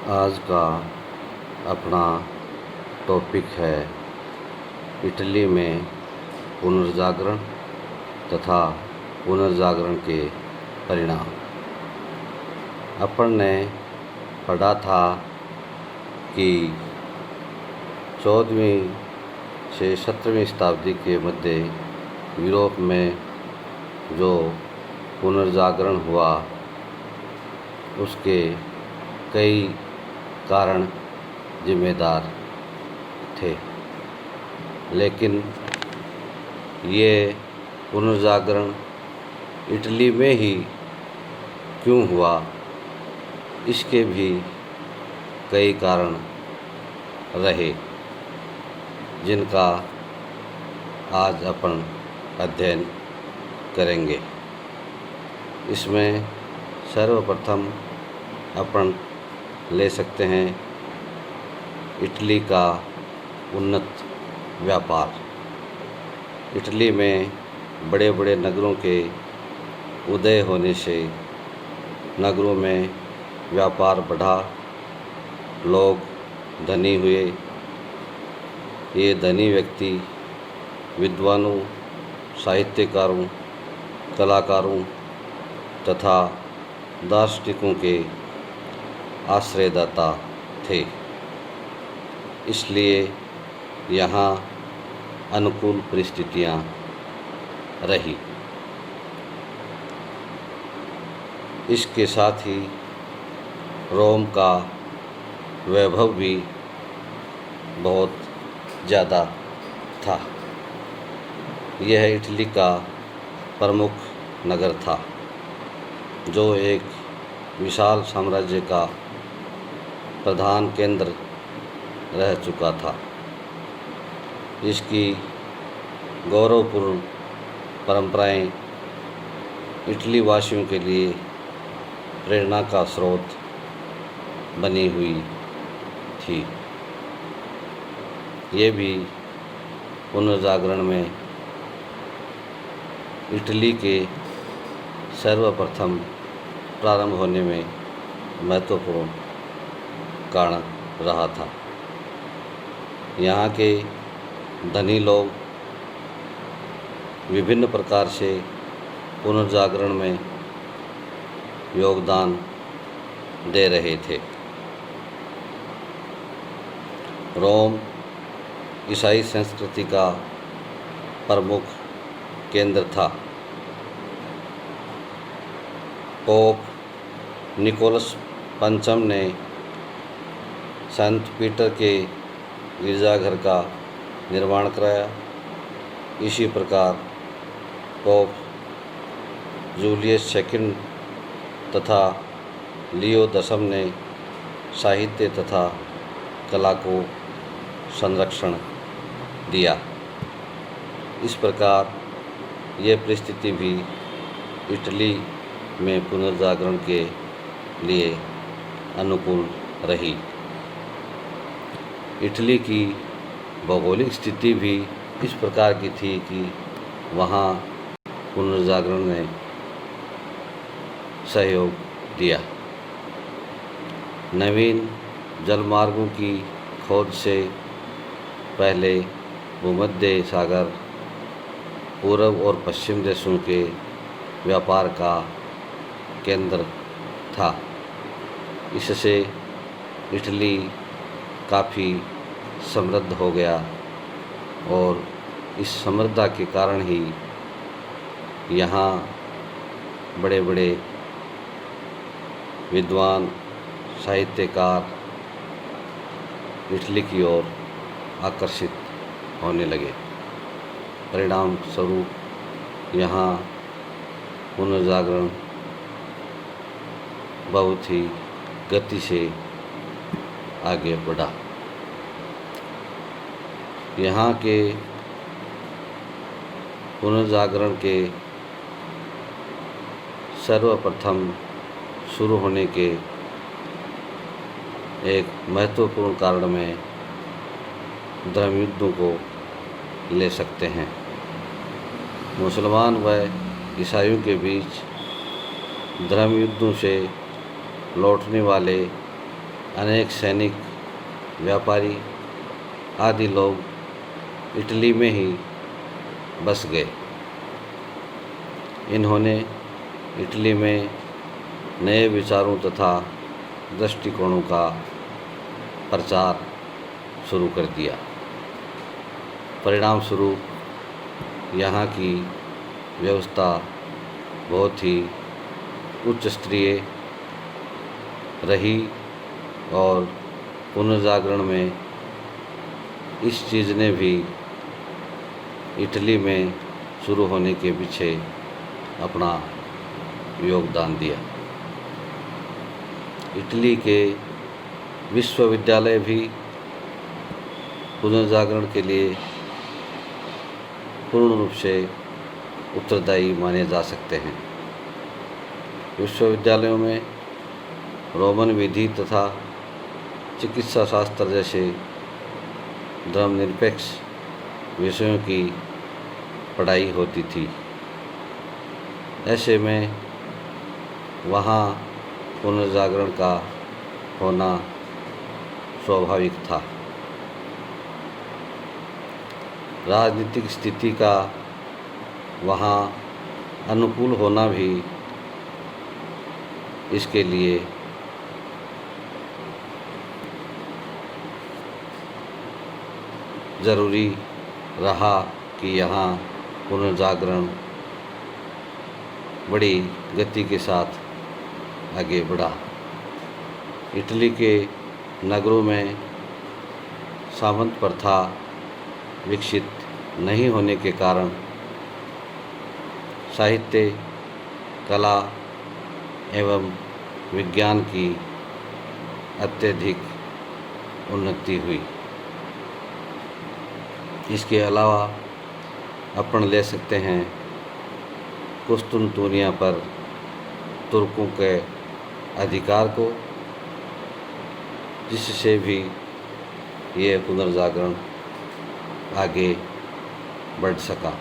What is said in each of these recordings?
आज का अपना टॉपिक है इटली में पुनर्जागरण तथा पुनर्जागरण के परिणाम। अपन ने पढ़ा था कि 14वीं से 17वीं शताब्दी के मध्य यूरोप में जो पुनर्जागरण हुआ उसके कई कारण जिम्मेदार थे, लेकिन ये पुनर्जागरण इटली में ही क्यों हुआ, इसके भी कई कारण रहे जिनका आज अपन अध्ययन करेंगे। इसमें सर्वप्रथम अपन ले सकते हैं इटली का उन्नत व्यापार। इटली में बड़े बड़े नगरों के उदय होने से नगरों में व्यापार बढ़ा, लोग धनी हुए। ये धनी व्यक्ति विद्वानों, साहित्यकारों, कलाकारों तथा दार्शनिकों के आश्रयदाता थे, इसलिए यहाँ अनुकूल परिस्थितियाँ रही। इसके साथ ही रोम का वैभव भी बहुत ज़्यादा था। यह इटली का प्रमुख नगर था जो एक विशाल साम्राज्य का प्रधान केंद्र रह चुका था। इसकी गौरवपूर्ण परंपराएं इटली वासियों के लिए प्रेरणा का स्रोत बनी हुई थी। ये भी पुनर्जागरण में इटली के सर्वप्रथम प्रारंभ होने में महत्वपूर्ण कारण रहा था। यहाँ के धनी लोग विभिन्न प्रकार से पुनर्जागरण में योगदान दे रहे थे। रोम ईसाई संस्कृति का प्रमुख केंद्र था। पोप निकोलस पंचम ने संत पीटर के गिरजाघर का निर्माण कराया। इसी प्रकार पोप जूलियस सेकंड तथा लियो दसम ने साहित्य तथा कला को संरक्षण दिया। इस प्रकार ये परिस्थिति भी इटली में पुनर्जागरण के लिए अनुकूल रही। इटली की भौगोलिक स्थिति भी इस प्रकार की थी कि वहाँ पुनर्जागरण ने सहयोग दिया। नवीन जलमार्गों की खोज से पहले भूमध्य सागर पूर्व और पश्चिम देशों के व्यापार का केंद्र था। इससे इटली काफ़ी समृद्ध हो गया और इस समृद्धता के कारण ही यहाँ बड़े बड़े विद्वान, साहित्यकार इटली की ओर आकर्षित होने लगे। परिणाम स्वरूप यहाँ पुनर्जागरण बहुत ही गति से आगे बढ़ा। यहाँ के पुनर्जागरण के सर्वप्रथम शुरू होने के एक महत्वपूर्ण कारण में धर्मयुद्धों को ले सकते हैं। मुसलमान व ईसाइयों के बीच धर्मयुद्धों से लौटने वाले अनेक सैनिक, व्यापारी आदि लोग इटली में ही बस गए। इन्होंने इटली में नए विचारों तथा दृष्टिकोणों का प्रचार शुरू कर दिया। परिणाम स्वरूप यहाँ की व्यवस्था बहुत ही उच्च स्तरीय रही और पुनर्जागरण में इस चीज़ ने भी इटली में शुरू होने के पीछे अपना योगदान दिया। इटली के विश्वविद्यालय भी पुनर्जागरण के लिए पूर्ण रूप से उत्तरदायी माने जा सकते हैं। विश्वविद्यालयों में रोमन विधि तथा चिकित्सा शास्त्र जैसे धर्मनिरपेक्ष विषयों की पढ़ाई होती थी। ऐसे में वहाँ पुनर्जागरण का होना स्वाभाविक था। राजनीतिक स्थिति का वहाँ अनुकूल होना भी इसके लिए ज़रूरी रहा कि यहाँ पुनर्जागरण बड़ी गति के साथ आगे बढ़ा। इटली के नगरों में सामंत प्रथा विकसित नहीं होने के कारण साहित्य, कला एवं विज्ञान की अत्यधिक उन्नति हुई। इसके अलावा अपन ले सकते हैं कुस्तुनतुनिया पर तुर्कों के अधिकार को, जिससे भी ये पुनर्जागरण आगे बढ़ सका।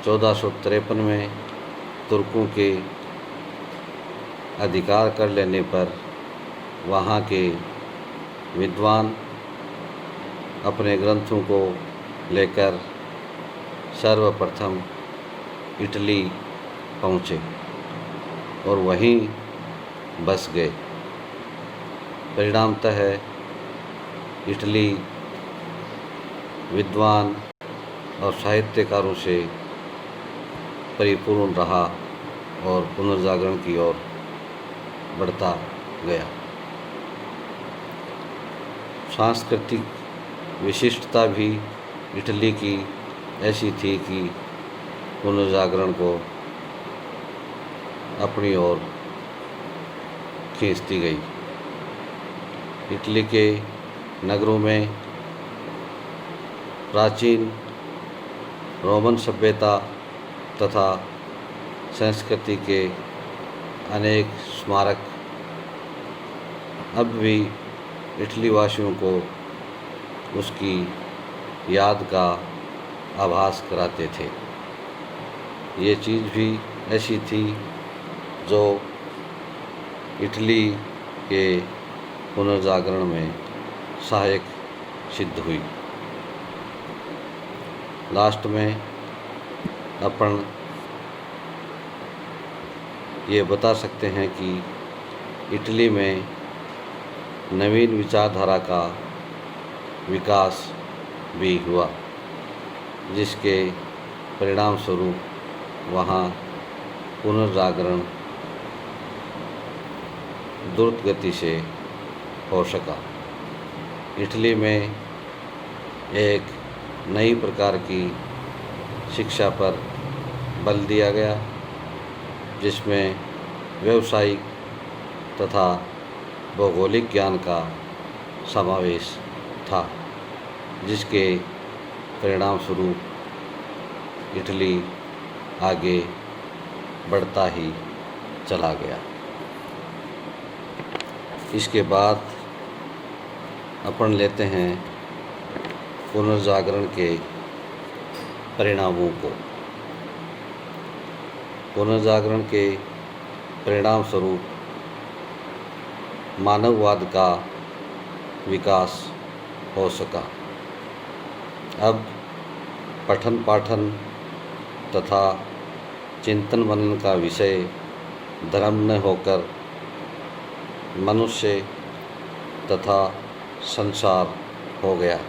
1453 में तुर्कों के अधिकार कर लेने पर वहाँ के विद्वान अपने ग्रंथों को लेकर सर्वप्रथम इटली पहुँचे और वहीं बस गए। परिणामतः इटली विद्वान और साहित्यकारों से परिपूर्ण रहा और पुनर्जागरण की ओर बढ़ता गया। सांस्कृतिक विशिष्टता भी इटली की ऐसी थी कि पुनर्जागरण को अपनी ओर खींचती गई। इटली के नगरों में प्राचीन रोमन सभ्यता तथा संस्कृति के अनेक स्मारक अब भी इटली वासियों को उसकी याद का आभास कराते थे। ये चीज़ भी ऐसी थी जो इटली के पुनर्जागरण में सहायक सिद्ध हुई। लास्ट में अपन ये बता सकते हैं कि इटली में नवीन विचारधारा का विकास भी हुआ, जिसके परिणाम स्वरूप वहाँ पुनर्जागरण द्रुत गति से हो सका। इटली में एक नई प्रकार की शिक्षा पर बल दिया गया, जिसमें व्यावसायिक तथा भौगोलिक ज्ञान का समावेश था, जिसके परिणाम स्वरूप इटली आगे बढ़ता ही चला गया। इसके बाद अपन लेते हैं पुनर्जागरण के परिणामों को। पुनर्जागरण के परिणाम स्वरूप मानववाद का विकास हो सका। अब पठन पाठन तथा चिंतन मनन का विषय धर्म न होकर मनुष्य तथा संसार हो गया।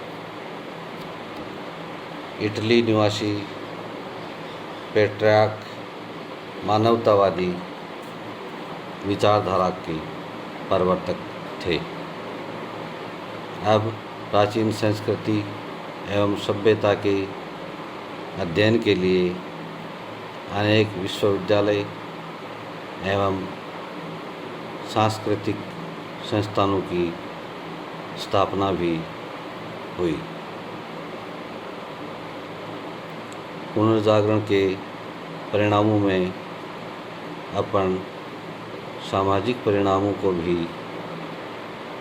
इटली निवासी पेट्रियार्क मानवतावादी विचारधारा के प्रवर्तक थे। अब प्राचीन संस्कृति एवं सभ्यता के अध्ययन के लिए अनेक विश्वविद्यालय एवं सांस्कृतिक संस्थानों की स्थापना भी हुई। पुनर्जागरण के परिणामों में अपन सामाजिक परिणामों को भी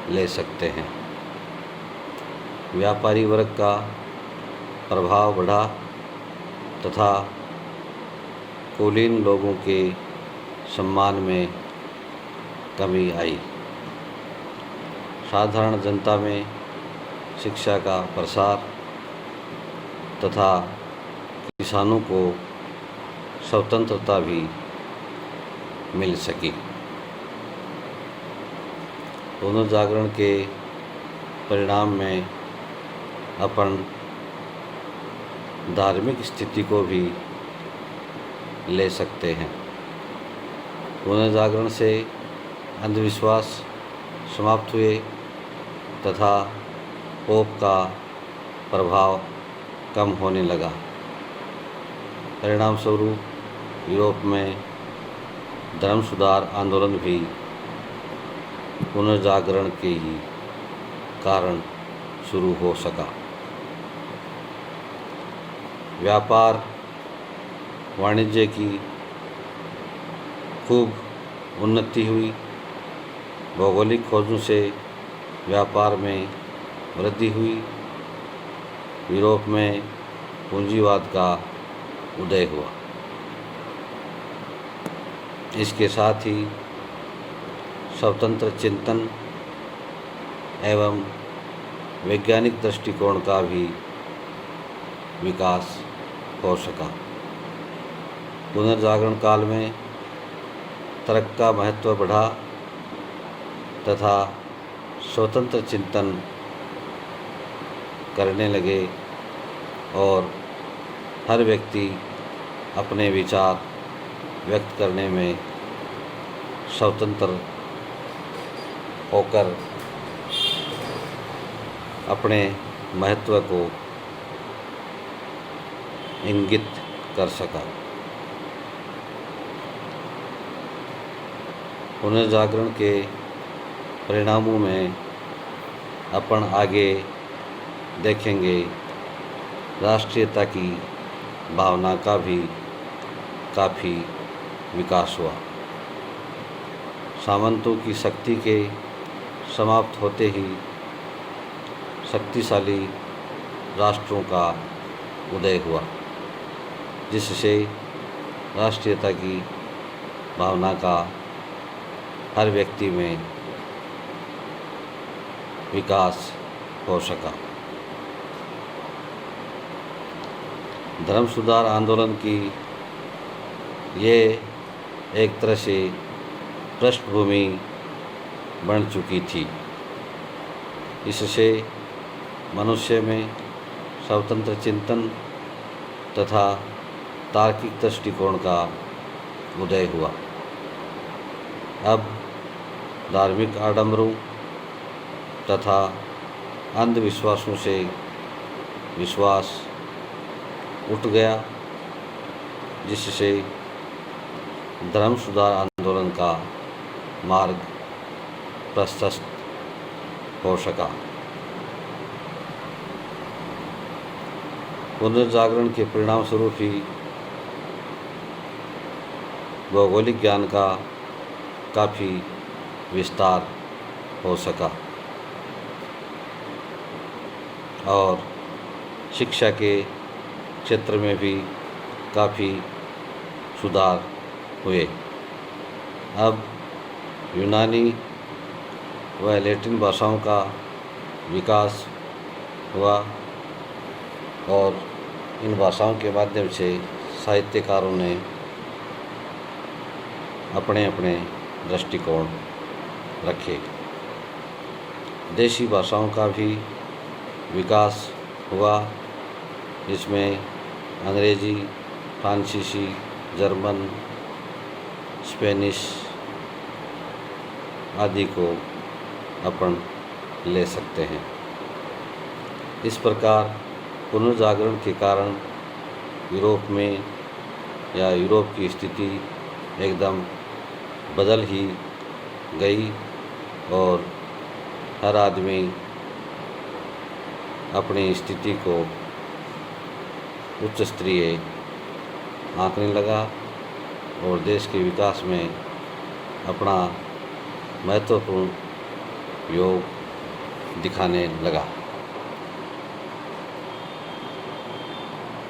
ले सकते हैं। व्यापारी वर्ग का प्रभाव बढ़ा तथा कुलीन लोगों के सम्मान में कमी आई। साधारण जनता में शिक्षा का प्रसार तथा किसानों को स्वतंत्रता भी मिल सकी। पुनर्जागरण के परिणाम में अपन धार्मिक स्थिति को भी ले सकते हैं। पुनर्जागरण से अंधविश्वास समाप्त हुए तथा पोप का प्रभाव कम होने लगा। परिणाम स्वरूप यूरोप में धर्म सुधार आंदोलन भी पुनर्जागरण के ही कारण शुरू हो सका। व्यापार वाणिज्य की खूब उन्नति हुई। भौगोलिक खोजों से व्यापार में वृद्धि हुई। यूरोप में पूंजीवाद का उदय हुआ। इसके साथ ही स्वतंत्र चिंतन एवं वैज्ञानिक दृष्टिकोण का भी विकास हो सका। पुनर्जागरण काल में तर्क का महत्व बढ़ा तथा स्वतंत्र चिंतन करने लगे और हर व्यक्ति अपने विचार व्यक्त करने में स्वतंत्र होकर अपने महत्व को इंगित कर सका। पुनर्जागरण के परिणामों में अपन आगे देखेंगे राष्ट्रीयता की भावना का भी काफ़ी विकास हुआ। सामंतों की शक्ति के समाप्त होते ही शक्तिशाली राष्ट्रों का उदय हुआ, जिससे राष्ट्रीयता की भावना का हर व्यक्ति में विकास हो सका। धर्म सुधार आंदोलन की ये एक तरह से पृष्ठभूमि बन चुकी थी। इससे मनुष्य में स्वतंत्र चिंतन तथा तार्किक दृष्टिकोण का उदय हुआ। अब धार्मिक आडंबरों तथा अंधविश्वासों से विश्वास उठ गया, जिससे धर्म सुधार आंदोलन का मार्ग प्रशस्त हो सका। पुनर्जागरण के परिणाम स्वरूप ही भौगोलिक ज्ञान का काफ़ी विस्तार हो सका और शिक्षा के क्षेत्र में भी काफ़ी सुधार हुए। अब यूनानी व लैटिन भाषाओं का विकास हुआ और इन भाषाओं के माध्यम से साहित्यकारों ने अपने अपने दृष्टिकोण रखे। देशी भाषाओं का भी विकास हुआ, जिसमें अंग्रेजी, फ्रांसीसी, जर्मन, स्पेनिश आदि को अपन ले सकते हैं। इस प्रकार पुनर्जागरण के कारण यूरोप में या यूरोप की स्थिति एकदम बदल ही गई और हर आदमी अपनी स्थिति को उच्च स्तरीय आंकने लगा और देश के विकास में अपना महत्वपूर्ण योग दिखाने लगा।